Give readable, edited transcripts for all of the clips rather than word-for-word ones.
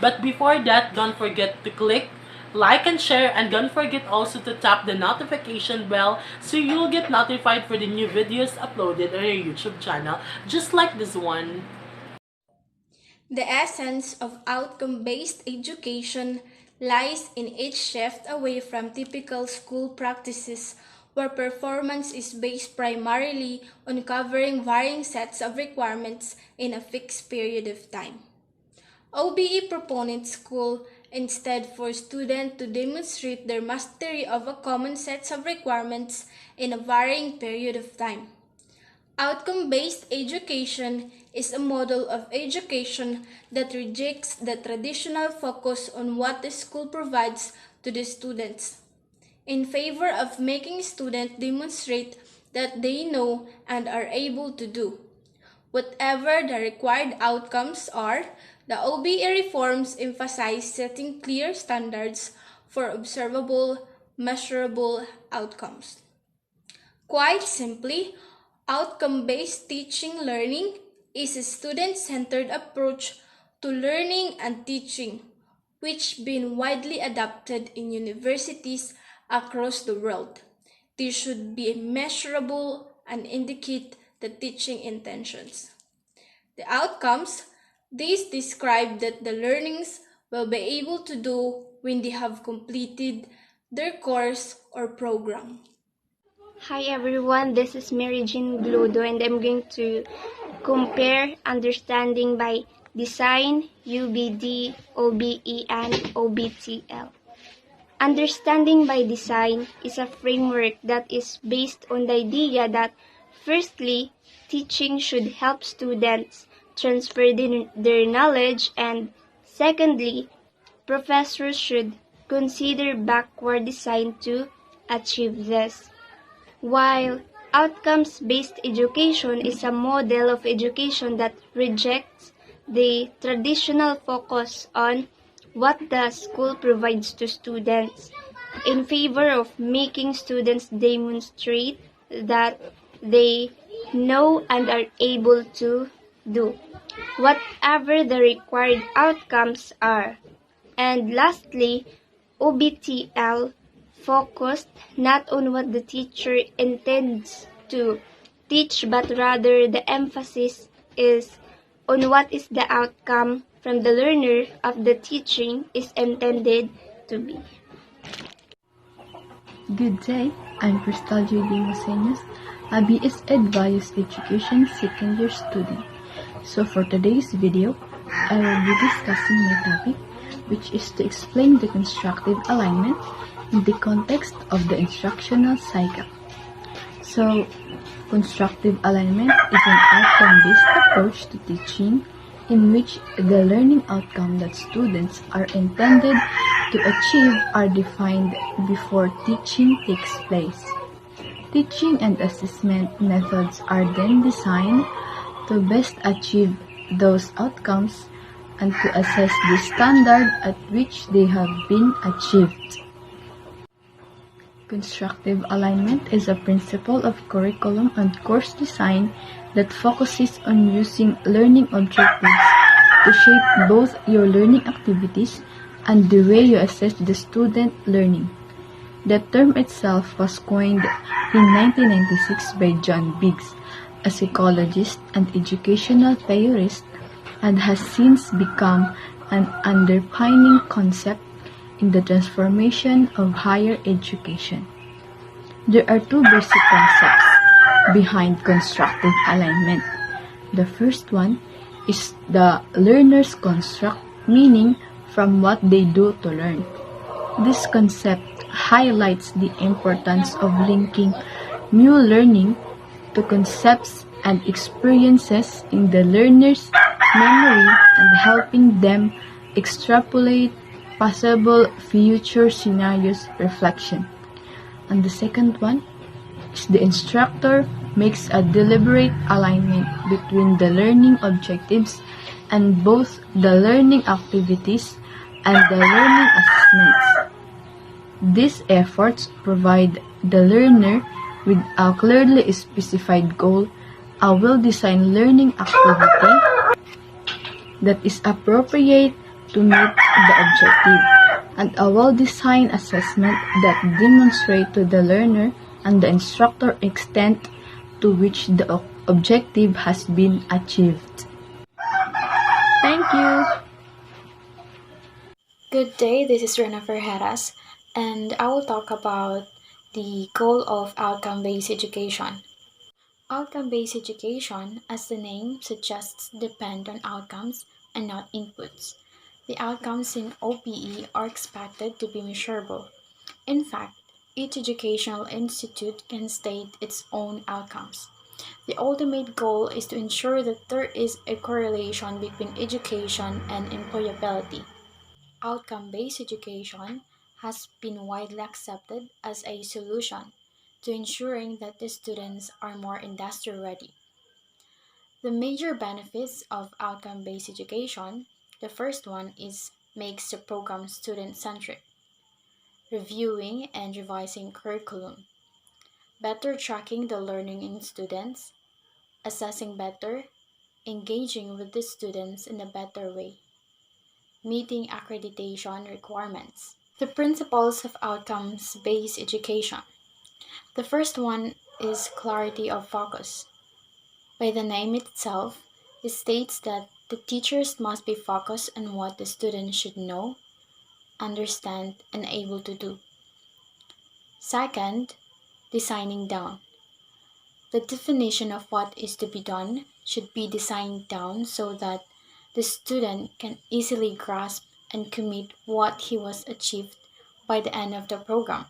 But before that, don't forget to click like and share, and don't forget also to tap the notification bell so you'll get notified for the new videos uploaded on your YouTube channel, just like this one. The essence of outcome-based education lies in its shift away from typical school practices where performance is based primarily on covering varying sets of requirements in a fixed period of time. OBE proponents school instead for students to demonstrate their mastery of a common set of requirements in a varying period of time. Outcome-based education is a model of education that rejects the traditional focus on what the school provides to the students, in favor of making students demonstrate that they know and are able to do. Whatever the required outcomes are, the OBE reforms emphasize setting clear standards for observable, measurable outcomes. Quite simply, outcome-based teaching learning is a student-centered approach to learning and teaching, which been widely adopted in universities across the world. They should be measurable and indicate the teaching intentions. The outcomes, these describe that the learnings will be able to do when they have completed their course or program. Hi everyone, this is Mary Jean GLODO and I'm going to compare understanding by design, UbD, OBE, and OBTL. Understanding by design is a framework that is based on the idea that, firstly, teaching should help students transfer their knowledge, and secondly, professors should consider backward design to achieve this. While outcomes-based education is a model of education that rejects the traditional focus on what the school provides to students, in favor of making students demonstrate that they know and are able to do whatever the required outcomes are. And lastly, OBTL focused not on what the teacher intends to teach, but rather the emphasis is on what is the outcome from the learner of the teaching is intended to be. Good day, I'm Christal Joy D, MOSEñOS, a BS Bias Education second year student. So for today's video, I will be discussing my topic, which is to explain the constructive alignment in the context of the instructional cycle. So, constructive alignment is an outcome-based approach to teaching in which the learning outcome that students are intended to achieve are defined before teaching takes place. Teaching and assessment methods are then designed to best achieve those outcomes and to assess the standard at which they have been achieved. Constructive alignment is a principle of curriculum and course design that focuses on using learning objectives to shape both your learning activities and the way you assess the student learning. The term itself was coined in 1996 by John Biggs, a psychologist and educational theorist, and has since become an underpinning concept in the transformation of higher education. There are two basic concepts behind constructive alignment. The first one is the learner's construct, meaning from what they do to learn. This concept highlights the importance of linking new learning to concepts and experiences in the learner's memory and helping them extrapolate possible future scenarios reflection. And the second one is the instructor makes a deliberate alignment between the learning objectives and both the learning activities and the learning assessments. These efforts provide the learner with a clearly specified goal, a well-designed learning activity that is appropriate to meet the objective, and a well-designed assessment that demonstrates to the learner and the instructor extent to which the objective has been achieved. Thank you. Good day, this is Reinafer HERRAS, and I will talk about the goal of outcome-based education. Outcome-based education, as the name suggests, depend on outcomes and not inputs. The outcomes in OBE are expected to be measurable. In fact, each educational institute can state its own outcomes. The ultimate goal is to ensure that there is a correlation between education and employability. Outcome-based education has been widely accepted as a solution to ensuring that the students are more industry ready. The major benefits of outcome-based education, the first one is makes the program student-centric, reviewing and revising curriculum, better tracking the learning in students, assessing better, engaging with the students in a better way, meeting accreditation requirements. The principles of outcomes-based education. The first one is clarity of focus. By the name itself, it states that the teachers must be focused on what the students should know, understand, and able to do. Second, designing down. The definition of what is to be done should be designed down so that the student can easily grasp and commit what he was achieved by the end of the program.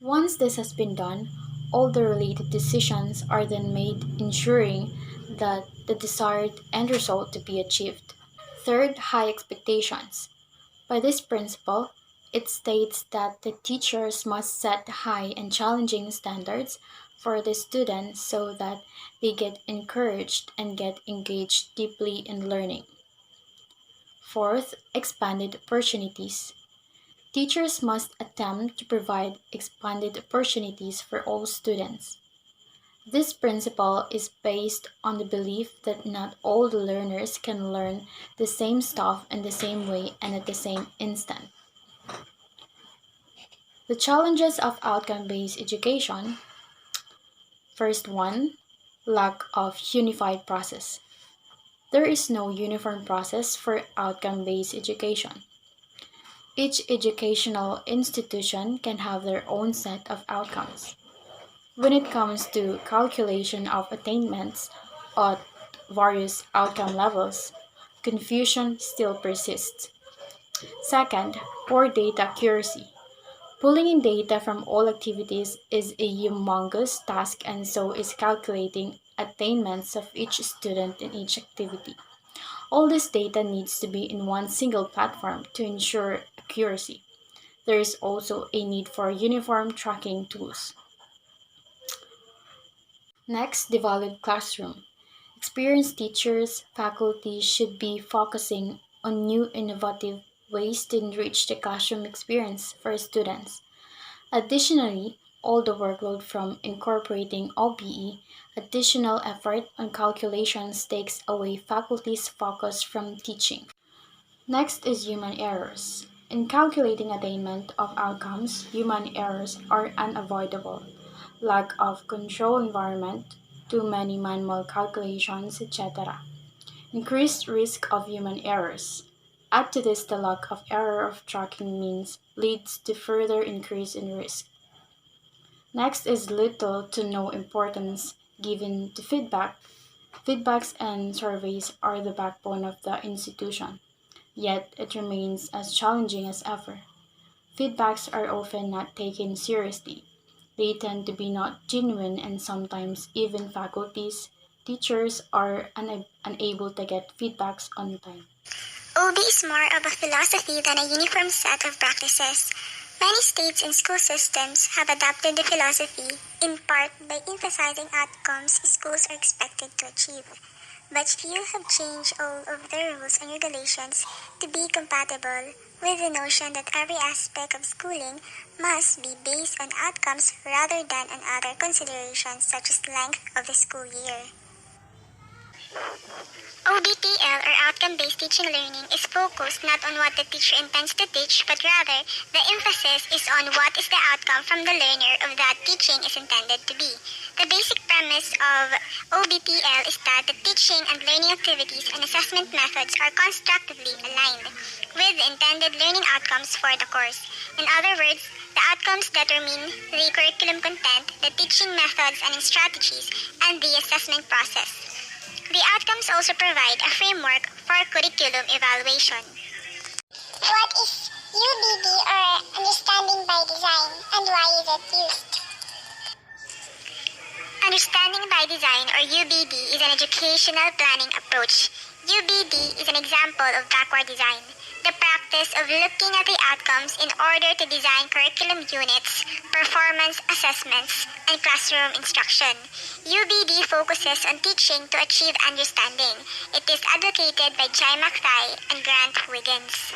Once this has been done, all the related decisions are then made ensuring that the desired end result to be achieved. Third, high expectations. By this principle, it states that the teachers must set high and challenging standards for the students so that they get encouraged and get engaged deeply in learning. Fourth, expanded opportunities. Teachers must attempt to provide expanded opportunities for all students. This principle is based on the belief that not all the learners can learn the same stuff in the same way and at the same instant. The challenges of outcome-based education. First one, lack of unified process. There is no uniform process for outcome-based education. Each educational institution can have their own set of outcomes. When it comes to calculation of attainments at various outcome levels, confusion still persists. Second, poor data accuracy. Pulling in data from all activities is a humongous task, and so is calculating attainments of each student in each activity. All this data needs to be in one single platform to ensure accuracy. There is also a need for uniform tracking tools. Next, develop classroom. Experienced teachers, faculty should be focusing on new innovative ways to enrich the classroom experience for students. Additionally, all the workload from incorporating OBE, additional effort on calculations takes away faculty's focus from teaching. Next is human errors. In calculating attainment of outcomes, human errors are unavoidable. Lack of control environment, too many manual calculations, etc. Increased risk of human errors. Add to this the lack of error of tracking means leads to further increase in risk. Next is little to no importance given to feedback. Feedbacks and surveys are the backbone of the institution, yet it remains as challenging as ever. Feedbacks are often not taken seriously. They tend to be not genuine, and sometimes even faculties, teachers are unable to get feedbacks on time. OB is more of a philosophy than a uniform set of practices. Many states and school systems have adopted the philosophy, in part by emphasizing outcomes schools are expected to achieve. But few have changed all of their rules and regulations to be compatible with the notion that every aspect of schooling must be based on outcomes rather than on other considerations such as length of the school year. OBTL, or outcome-based teaching learning, is focused not on what the teacher intends to teach, but rather, the emphasis is on what is the outcome from the learner of that teaching is intended to be. The basic premise of OBTL is that the teaching and learning activities and assessment methods are constructively aligned with the intended learning outcomes for the course. In other words, the outcomes determine the curriculum content, the teaching methods and strategies, and the assessment process. The outcomes also provide a framework for curriculum evaluation. What is UBD, or Understanding by Design, and why is it used? Understanding by Design, or UBD, is an educational planning approach. UBD is an example of backward design, the practice of looking at the outcomes in order to design curriculum units, performance assessments, and classroom instruction. UBD focuses on teaching to achieve understanding. It is advocated by Jai McThai and Grant Wiggins.